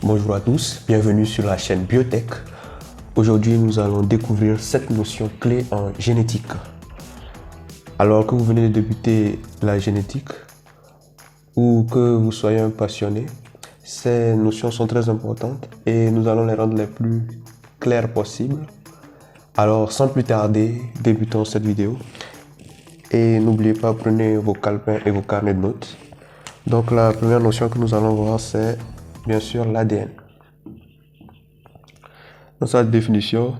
Bonjour à tous, bienvenue sur la chaîne Biotech. Aujourd'hui, nous allons découvrir 7 notions clés en génétique. Alors que vous venez de débuter la génétique ou que vous soyez un passionné, ces notions sont très importantes et nous allons les rendre les plus claires possibles. Alors, sans plus tarder, débutons cette vidéo. Et n'oubliez pas, prenez vos calepins et vos carnets de notes. Donc, la première notion que nous allons voir, c'est bien sûr l'ADN. Dans sa définition,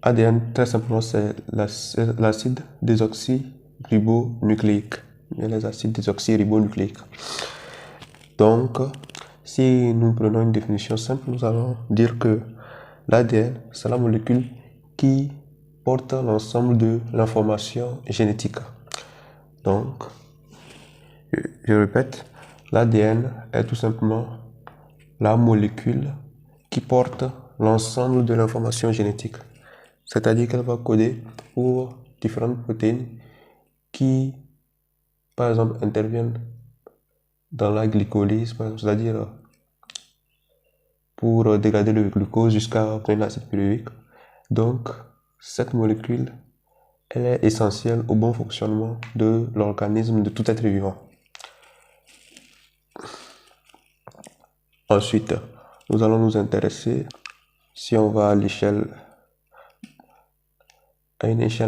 ADN, très simplement, c'est l'acide désoxyribonucléique. Les acides désoxyribonucléiques. Donc, si nous prenons une définition simple, nous allons dire que l'ADN, c'est la molécule qui porte l'ensemble de l'information génétique. Donc, je répète, l'ADN est tout simplement la molécule qui porte l'ensemble de l'information génétique. C'est-à-dire qu'elle va coder pour différentes protéines qui, par exemple, interviennent dans la glycolyse, c'est-à-dire pour dégrader le glucose jusqu'à obtenir l'acide pyruvique. Donc, cette molécule, elle est essentielle au bon fonctionnement de l'organisme de tout être vivant. Ensuite, nous allons nous intéresser, si on va à une échelle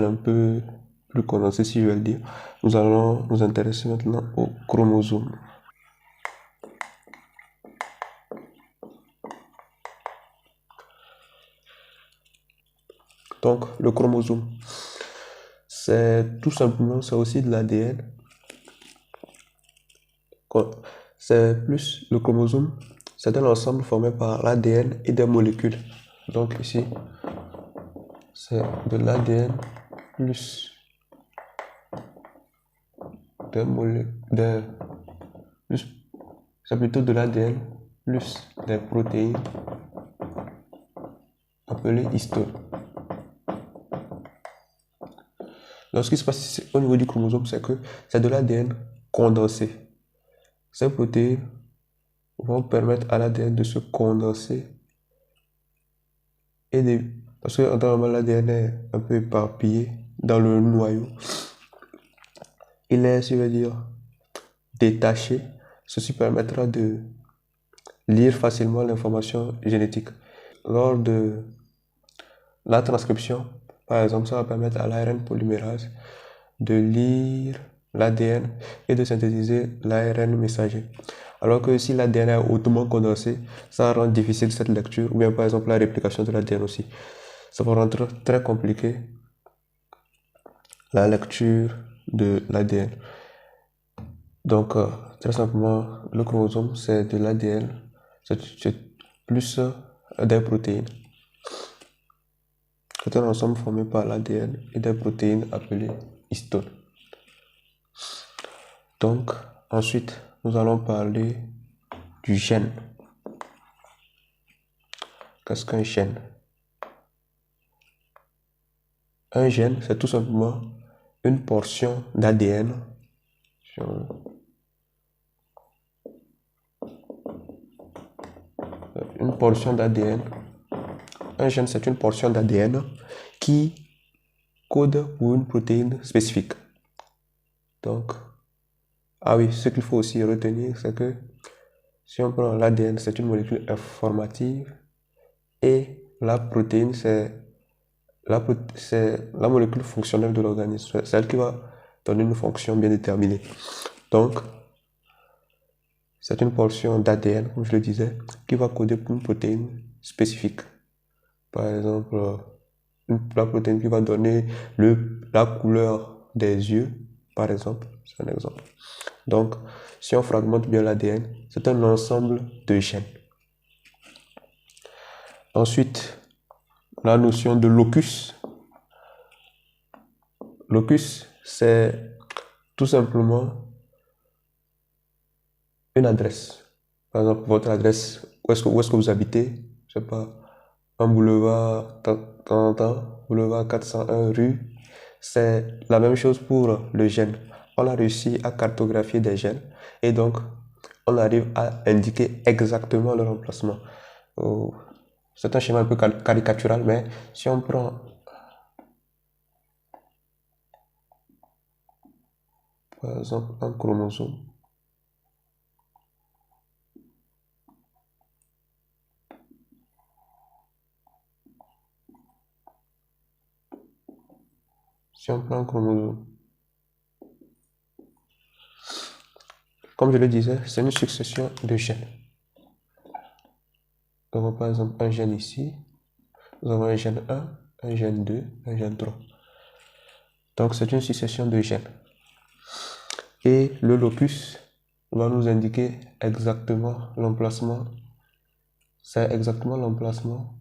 un peu plus condensée, si je vais le dire, nous allons nous intéresser maintenant aux chromosomes. Donc, le chromosome, c'est tout simplement, c'est aussi de l'ADN. C'est plus le chromosome, c'est un ensemble formé par l'ADN et des molécules. Donc ici, c'est de l'ADN plus des molécules, c'est plutôt de l'ADN plus des protéines appelées histones. Donc ce qui se passe au niveau du chromosome, c'est que c'est de l'ADN condensé. Ces protéines vont permettre à l'ADN de se condenser parce que normalement l'ADN est un peu éparpillé dans le noyau. Il est, je veux dire, détaché. Ceci permettra de lire facilement l'information génétique. Lors de la transcription, par exemple, ça va permettre à l'ARN polymérase de lire l'ADN et de synthétiser l'ARN messager. Alors que si l'ADN est hautement condensé, ça rend difficile cette lecture, ou bien par exemple la réplication de l'ADN aussi. Ça va rendre très compliqué la lecture de l'ADN. Donc, très simplement, le chromosome, c'est de l'ADN, c'est plus des protéines. C'est un ensemble formé par l'ADN et des protéines appelées histones. Donc, ensuite, nous allons parler du gène. Qu'est-ce qu'un gène? Un gène, c'est tout simplement une portion d'ADN. Une portion d'ADN. Un gène, c'est une portion d'ADN qui code pour une protéine spécifique. Donc, oui, ce qu'il faut aussi retenir, c'est que si on prend l'ADN, c'est une molécule informative et la protéine, c'est la molécule fonctionnelle de l'organisme. C'est elle qui va donner une fonction bien déterminée. Donc, c'est une portion d'ADN, comme je le disais, qui va coder pour une protéine spécifique. Par exemple, la protéine qui va donner la couleur des yeux, par exemple, c'est un exemple. Donc, si on fragmente bien l'ADN, c'est un ensemble de gènes. Ensuite, la notion de locus. Locus, c'est tout simplement une adresse. Par exemple, votre adresse, où est-ce que vous habitez? Je ne sais pas, un boulevard, boulevard 401 rue. C'est la même chose pour le gène. On a réussi à cartographier des gènes et donc on arrive à indiquer exactement le remplacement. C'est un schéma un peu caricatural, mais si on prend par exemple un chromosome, comme je le disais, c'est une succession de gènes. Nous avons par exemple un gène ici, nous avons un gène 1, un gène 2, un gène 3. Donc c'est une succession de gènes. Et le locus va nous indiquer exactement l'emplacement. C'est exactement l'emplacement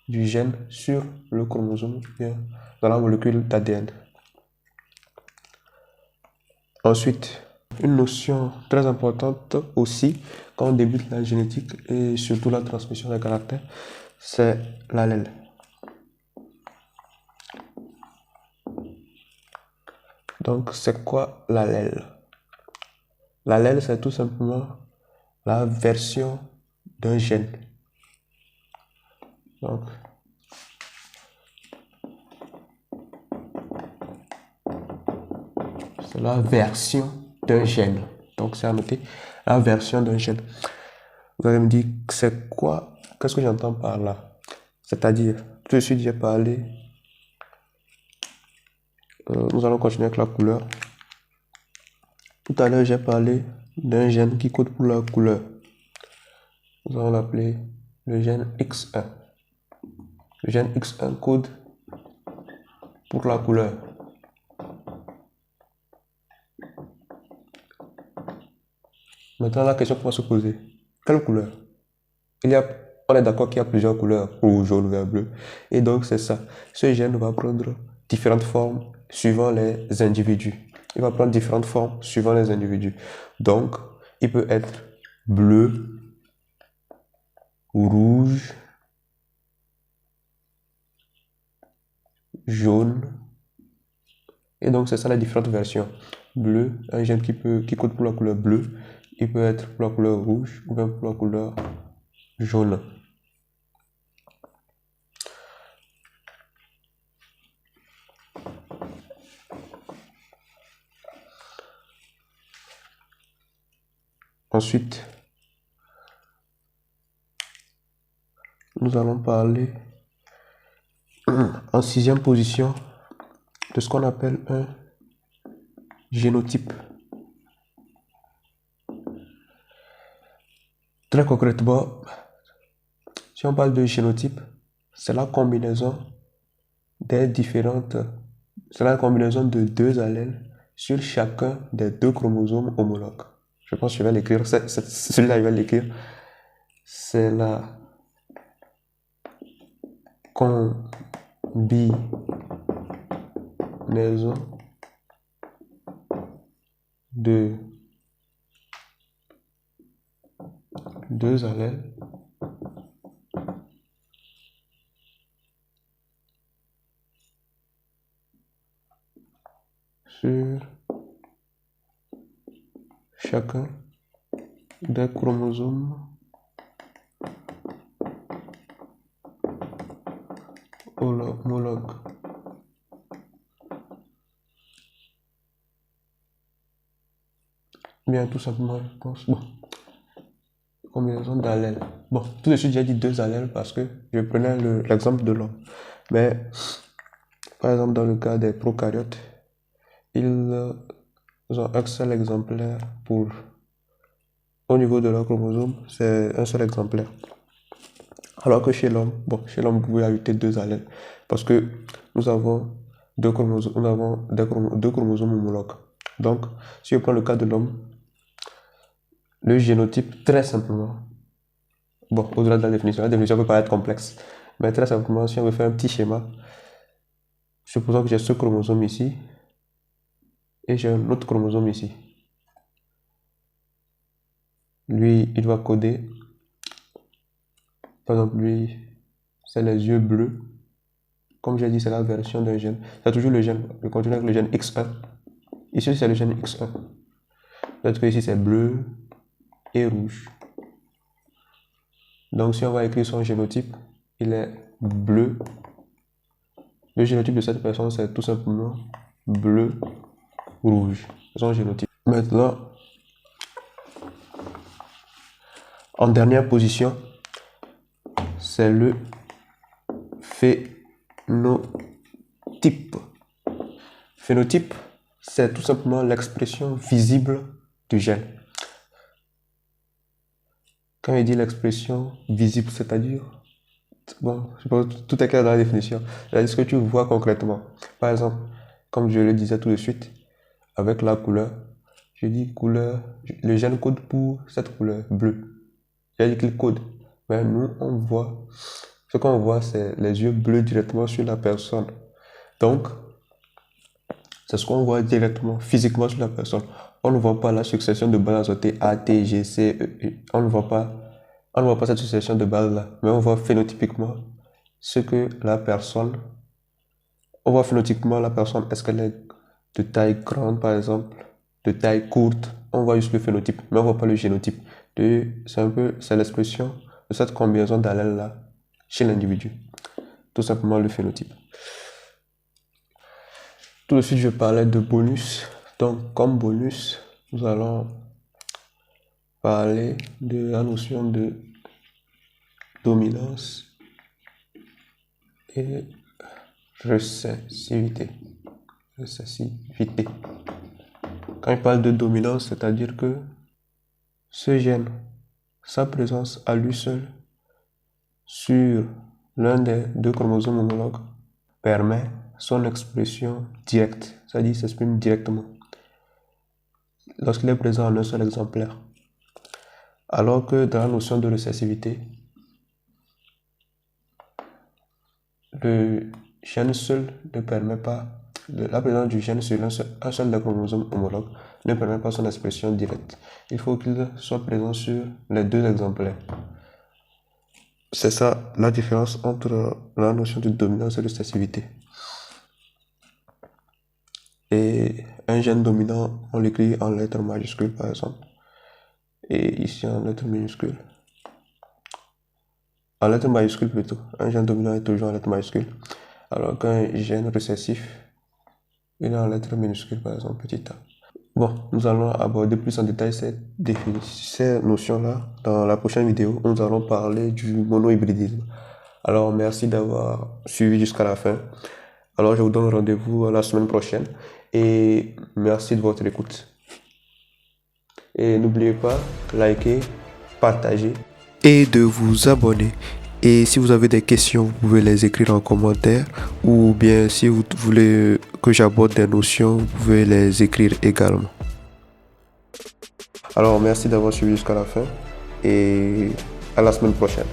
du gène sur le chromosome dans la molécule d'ADN. Ensuite, une notion très importante aussi quand on débute la génétique et surtout la transmission des caractères, c'est l'allèle. Donc, c'est quoi l'allèle? L'allèle, c'est tout simplement la version d'un gène. Donc, c'est la version d'un gène. Donc, c'est à noter, la version d'un gène. Vous allez me dire, c'est quoi? Qu'est-ce que j'entends par là? C'est-à-dire, tout de suite, j'ai parlé. Nous allons continuer avec la couleur. Tout à l'heure, j'ai parlé d'un gène qui code pour la couleur. Nous allons l'appeler le gène X1. Le gène X1 code pour la couleur. Maintenant, la question qu'on va se poser, quelle couleur? On est d'accord qu'il y a plusieurs couleurs, rouge, jaune, vert, bleu. Et donc, c'est ça. Ce gène va prendre différentes formes suivant les individus. Il va prendre différentes formes suivant les individus. Donc, il peut être bleu, rouge, jaune. Et donc, c'est ça les différentes versions. Bleu, un gène qui code pour la couleur bleue. Il peut être pour la couleur rouge ou bien pour la couleur jaune. Ensuite, nous allons parler en 6e position de ce qu'on appelle un génotype. Très concrètement, si on parle de génotype, c'est la combinaison c'est la combinaison de deux allèles sur chacun des deux chromosomes homologues. Je pense que je vais l'écrire, celui-là je vais l'écrire. C'est la combinaison de deux allèles sur chacun des chromosomes homologues. Bien, tout simplement, je pense. Bon, combinaison d'allèles. Bon, tout de suite, j'ai dit deux allèles parce que je prenais l'exemple de l'homme. Mais, par exemple, dans le cas des prokaryotes, ils ont un seul exemplaire au niveau de leur chromosome, c'est un seul exemplaire. Alors que chez l'homme, vous pouvez ajouter deux allèles parce que nous avons deux chromosomes homologues. Donc, si je prends le cas de l'homme, le génotype, très simplement, bon, au-delà de la définition peut paraître complexe, mais très simplement, si on veut faire un petit schéma, supposons que j'ai ce chromosome ici et j'ai un autre chromosome ici. Lui, il va coder, par exemple, lui, c'est les yeux bleus. Comme j'ai dit, c'est la version d'un gène. C'est toujours le gène. Je continue avec le gène X1. Ici, c'est le gène X1. Peut-être que ici, c'est bleu. est rouge. Donc si on va écrire son génotype, il est bleu. Le génotype de cette personne, c'est tout simplement bleu-rouge. C'est son génotype. Maintenant, en dernière position, c'est le phénotype. Phénotype, c'est tout simplement l'expression visible du gène. Quand il dit l'expression visible, c'est-à-dire, bon, je pense tout est clair dans la définition. C'est-à-dire ce que tu vois concrètement. Par exemple, comme je le disais tout de suite, avec la couleur, je dis couleur, le gène code pour cette couleur bleue. J'ai dit qu'il code. Mais nous, on voit, ce qu'on voit, c'est les yeux bleus directement sur la personne. Donc, c'est ce qu'on voit directement, physiquement sur la personne. On ne voit pas la succession de balles azotées A, T, G, C, E. On ne voit pas cette succession de balles-là. Mais on voit phénotypiquement ce que la personne... On voit phénotypiquement la personne. Est-ce qu'elle est de taille grande, par exemple, de taille courte? On voit juste le phénotype, mais on ne voit pas le génotype. C'est l'expression de cette combinaison d'allèles-là chez l'individu. Tout simplement le phénotype. Tout de suite, je parlais de bonus. Donc, comme bonus, nous allons parler de la notion de dominance et récessivité. Quand je parle de dominance, c'est-à-dire que ce gène, sa présence à lui seul sur l'un des deux chromosomes homologues permet son expression directe, c'est-à-dire qu'il s'exprime directement lorsqu'il est présent en un seul exemplaire. Alors que dans la notion de récessivité, le gène seul ne permet pas, la présence du gène sur un seul des chromosomes homologues ne permet pas son expression directe. Il faut qu'il soit présent sur les deux exemplaires. C'est ça la différence entre la notion de dominance et de récessivité. Et un gène dominant, on l'écrit en lettres majuscules par exemple. Et ici en lettres minuscules. En lettres majuscules plutôt. Un gène dominant est toujours en lettres majuscules. Alors qu'un gène récessif, il est en lettres minuscules par exemple, petit a. Bon, nous allons aborder plus en détail ces notions-là dans la prochaine vidéo. Nous allons parler du monohybridisme. Alors, merci d'avoir suivi jusqu'à la fin. Alors, je vous donne rendez-vous la semaine prochaine et merci de votre écoute. Et n'oubliez pas, likez, partagez et de vous abonner. Et si vous avez des questions, vous pouvez les écrire en commentaire ou bien si vous voulez que j'aborde des notions, vous pouvez les écrire également. Alors, merci d'avoir suivi jusqu'à la fin et à la semaine prochaine.